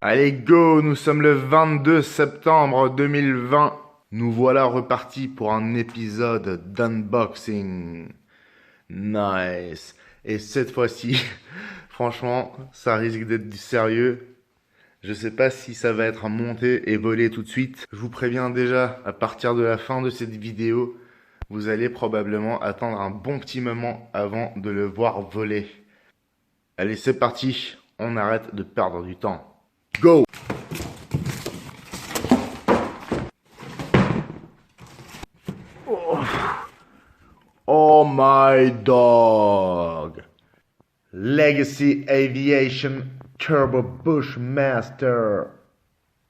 Allez go, nous sommes le 22 septembre 2020. Nous voilà repartis pour un épisode d'unboxing. Nice. Et cette fois-ci, franchement, ça risque d'être du sérieux. Je sais pas si ça va être monté et volé tout de suite. Je vous préviens déjà, à partir de la fin de cette vidéo, vous allez probablement attendre un bon petit moment avant de le voir voler. Allez, c'est parti. On arrête de perdre du temps. Go! Oh my dog! Legacy Aviation Turbo Bushmaster.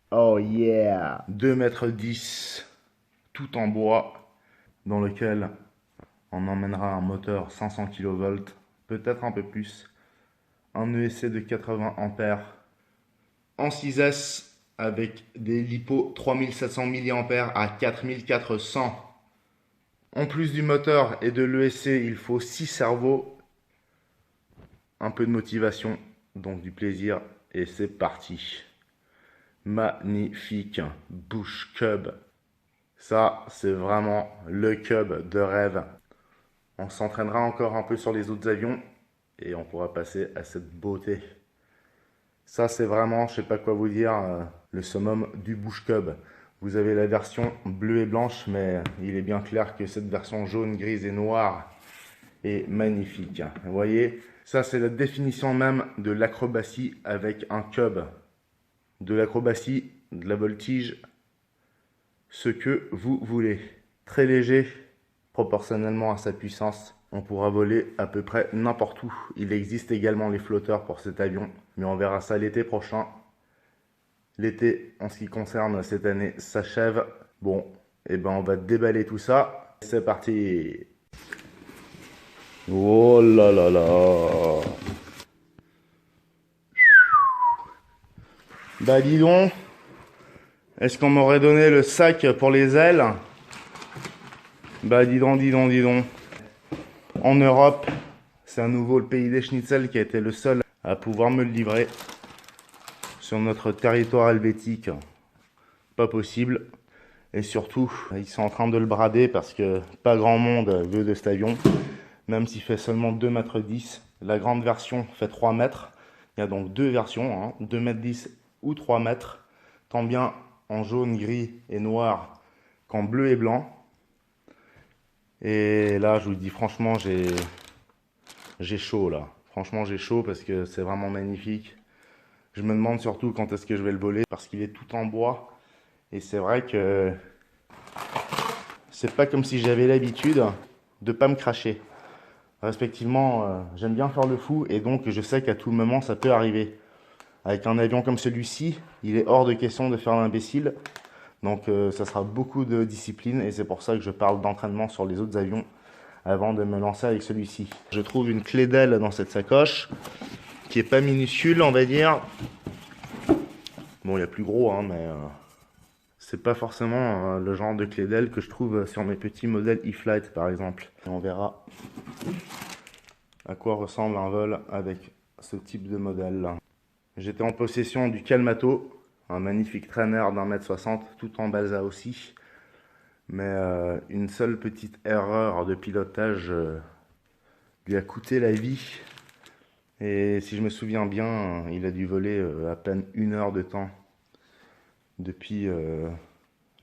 Oh yeah! 2,10 m, tout en bois, dans lequel on emmènera un moteur 500 kV, peut-être un peu plus, un ESC de 80 ampères, en 6S avec des LiPo 3700 mAh à 4400. En plus du moteur et de l'ESC, il faut 6 cerveaux, un peu de motivation, donc du plaisir, et c'est parti. Magnifique Bush Cub. Ça, c'est vraiment le cub de rêve. On s'entraînera encore un peu sur les autres avions et on pourra passer à cette beauté. Ça, c'est vraiment, je sais pas quoi vous dire, le summum du Bush Cub. Vous avez la version bleue et blanche, mais il est bien clair que cette version jaune, grise et noire est magnifique. Vous voyez, ça c'est la définition même de l'acrobatie avec un cub. De l'acrobatie, de la voltige, ce que vous voulez. Très léger, proportionnellement à sa puissance. On pourra voler à peu près n'importe où. Il existe également les flotteurs pour cet avion, mais on verra ça l'été prochain. L'été, en ce qui concerne cette année, s'achève. Bon, et ben on va déballer tout ça. C'est parti. Oh là là là. Bah dis donc, est-ce qu'on m'aurait donné le sac pour les ailes? Bah dis donc, dis donc, dis donc. En Europe, c'est à nouveau le pays des schnitzels qui a été le seul à pouvoir me le livrer. Sur notre territoire helvétique, pas possible. Et surtout, ils sont en train de le brader parce que pas grand monde veut de cet avion. Même s'il fait seulement 2,10 m. La grande version fait 3 mètres. Il y a donc deux versions, hein, 2,10 m ou 3 mètres. Tant bien en jaune, gris et noir qu'en bleu et blanc. Et là, je vous dis franchement, j'ai chaud là. Franchement, j'ai chaud parce que c'est vraiment magnifique. Je me demande surtout quand est-ce que je vais le voler parce qu'il est tout en bois. Et c'est vrai que c'est pas comme si j'avais l'habitude de pas me cracher. Respectivement, j'aime bien faire le fou et donc je sais qu'à tout moment ça peut arriver. Avec un avion comme celui-ci, il est hors de question de faire l'imbécile. Donc ça sera beaucoup de discipline et c'est pour ça que je parle d'entraînement sur les autres avions avant de me lancer avec celui-ci. Je trouve une clé d'aile dans cette sacoche qui est pas minuscule, on va dire. Bon, il y a plus gros, hein, mais c'est pas forcément le genre de clé d'aile que je trouve sur mes petits modèles E-Flight par exemple. Et on verra à quoi ressemble un vol avec ce type de modèle. J'étais en possession du Kalmato, un magnifique trainer d'1,60 m, tout en balsa aussi. Mais une seule petite erreur de pilotage lui a coûté la vie. Et si je me souviens bien, il a dû voler à peine 1 heure de temps depuis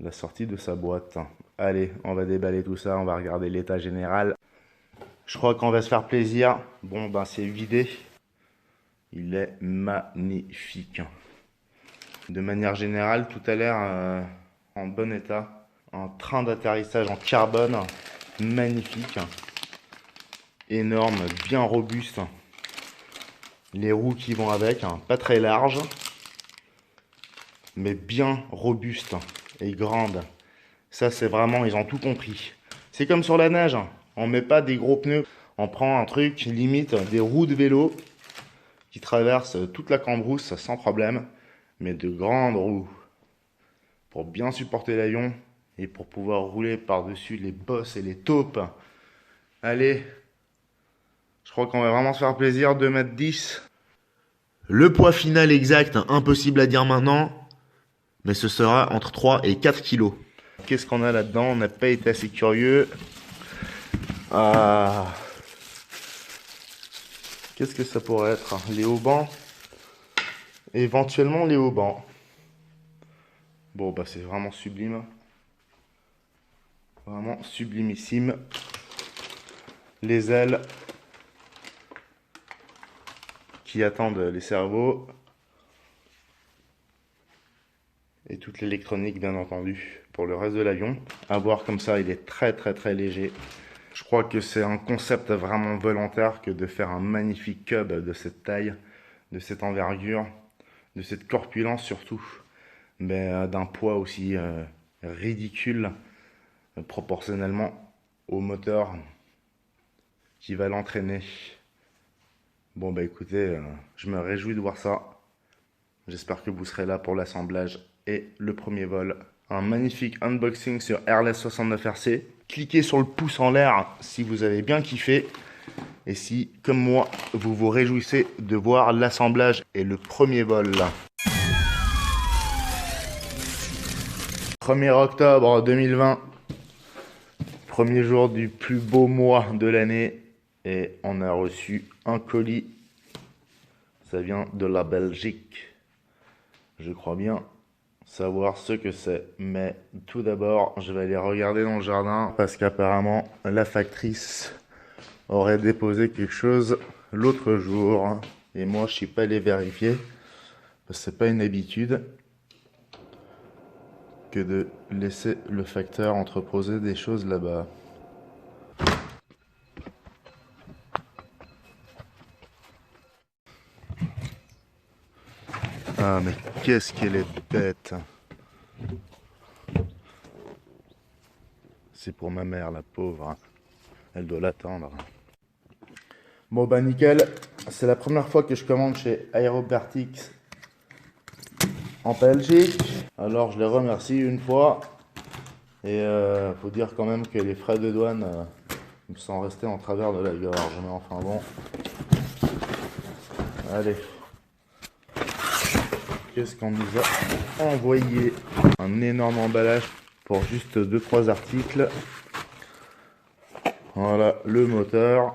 la sortie de sa boîte. Allez, on va déballer tout ça, on va regarder l'état général. Je crois qu'on va se faire plaisir. Bon, ben c'est vidé. Il est magnifique. De manière générale, tout a l'air en bon état. Un train d'atterrissage en carbone, magnifique. Énorme, bien robuste. Les roues qui vont avec, hein, pas très larges, mais bien robustes et grandes. Ça, c'est vraiment, ils ont tout compris. C'est comme sur la neige, on met pas des gros pneus. On prend un truc, limite, des roues de vélo qui traversent toute la cambrousse sans problème, mais de grandes roues pour bien supporter l'avion et pour pouvoir rouler par-dessus les bosses et les taupes. Allez, je crois qu'on va vraiment se faire plaisir. 2,10 m. Le poids final exact, impossible à dire maintenant, mais ce sera entre 3 et 4 kilos. Qu'est-ce qu'on a là-dedans? On n'a pas été assez curieux. Ah. Qu'est-ce que ça pourrait être? Les haubans? Éventuellement les haubans. Bon, bah c'est vraiment sublime. Vraiment sublimissime. Les ailes qui attendent les cerveaux. Et toute l'électronique, bien entendu, pour le reste de l'avion. À voir comme ça, il est très très très léger. Je crois que c'est un concept vraiment volontaire que de faire un magnifique cub de cette taille, de cette envergure, de cette corpulence surtout, mais d'un poids aussi ridicule proportionnellement au moteur qui va l'entraîner. Bon bah écoutez, je me réjouis de voir ça. J'espère que vous serez là pour l'assemblage et le premier vol. Un magnifique unboxing sur Airless 69RC. Cliquez sur le pouce en l'air si vous avez bien kiffé. Et si, comme moi, vous vous réjouissez de voir l'assemblage et le premier vol. 1er octobre 2020. Premier jour du plus beau mois de l'année. Et on a reçu un colis. Ça vient de la Belgique. Je crois bien savoir ce que c'est. Mais tout d'abord, je vais aller regarder dans le jardin parce qu'apparemment, la factrice aurait déposé quelque chose l'autre jour. Et moi, je suis pas allé vérifier parce que c'est pas une habitude que de laisser le facteur entreposer des choses là-bas. Ah, mais qu'est-ce qu'elle est bête! C'est pour ma mère, la pauvre. Elle doit l'attendre. Bon bah nickel, c'est la première fois que je commande chez Aerobertix en Belgique. Alors je les remercie une fois. Et faut dire quand même que les frais de douane me sont restés en travers de la gorge. Mais enfin bon. Allez. Qu'est-ce qu'on nous a envoyé? Un énorme emballage pour juste 2-3 articles. Voilà le moteur.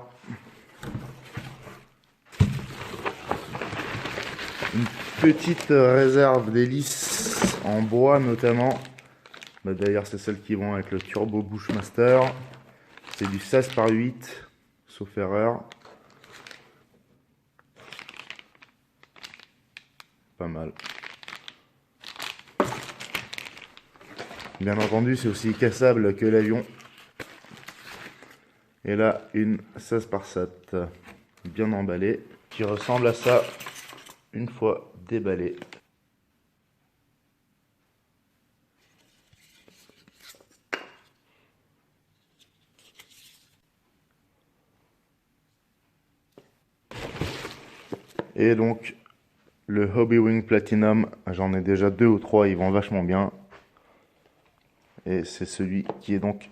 Une petite réserve d'hélices en bois notamment. Bah, d'ailleurs c'est celles qui vont avec le Turbo Bushmaster. C'est du 16x8, sauf erreur. Pas mal. Bien entendu, c'est aussi cassable que l'avion. Et là, une 16x7 bien emballée, qui ressemble à ça une fois déballée. Et donc, le Hobbywing Platinum, j'en ai déjà 2 ou 3, ils vont vachement bien. Et c'est celui qui est donc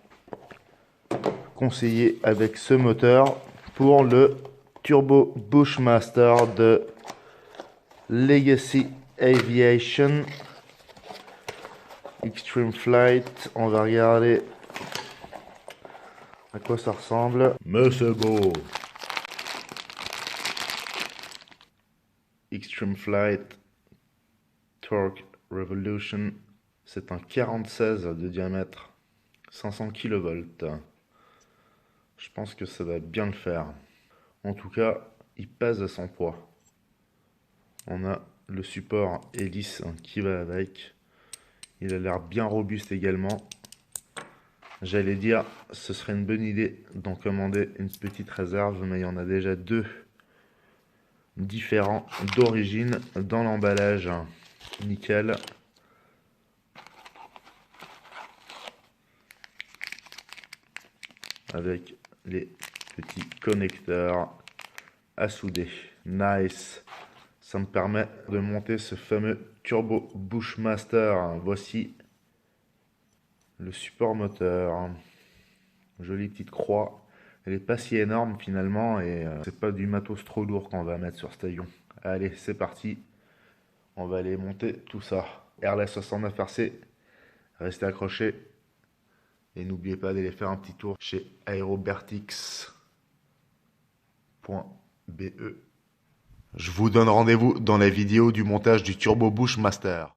conseillé avec ce moteur pour le Turbo Bushmaster de Legacy Aviation Extreme Flight. On va regarder à quoi ça ressemble. Mais c'est beau! Extreme Flight Torque Revolution. C'est un 46 de diamètre, 500 kV. Je pense que ça va bien le faire. En tout cas, il pèse à son poids. On a le support hélice qui va avec. Il a l'air bien robuste également. J'allais dire, ce serait une bonne idée d'en commander une petite réserve, mais il y en a déjà 2 différents d'origine dans l'emballage. Nickel. Avec les petits connecteurs à souder. Nice. Ça me permet de monter ce fameux Turbo Bushmaster. Voici le support moteur. Jolie petite croix. Elle n'est pas si énorme finalement et c'est pas du matos trop lourd qu'on va mettre sur cet avion. Allez, c'est parti. On va aller monter tout ça. Airless 69 RC. Restez accrochés. Et n'oubliez pas d'aller faire un petit tour chez aerobertix.be. Je vous donne rendez-vous dans la vidéo du montage du Turbo Bushmaster.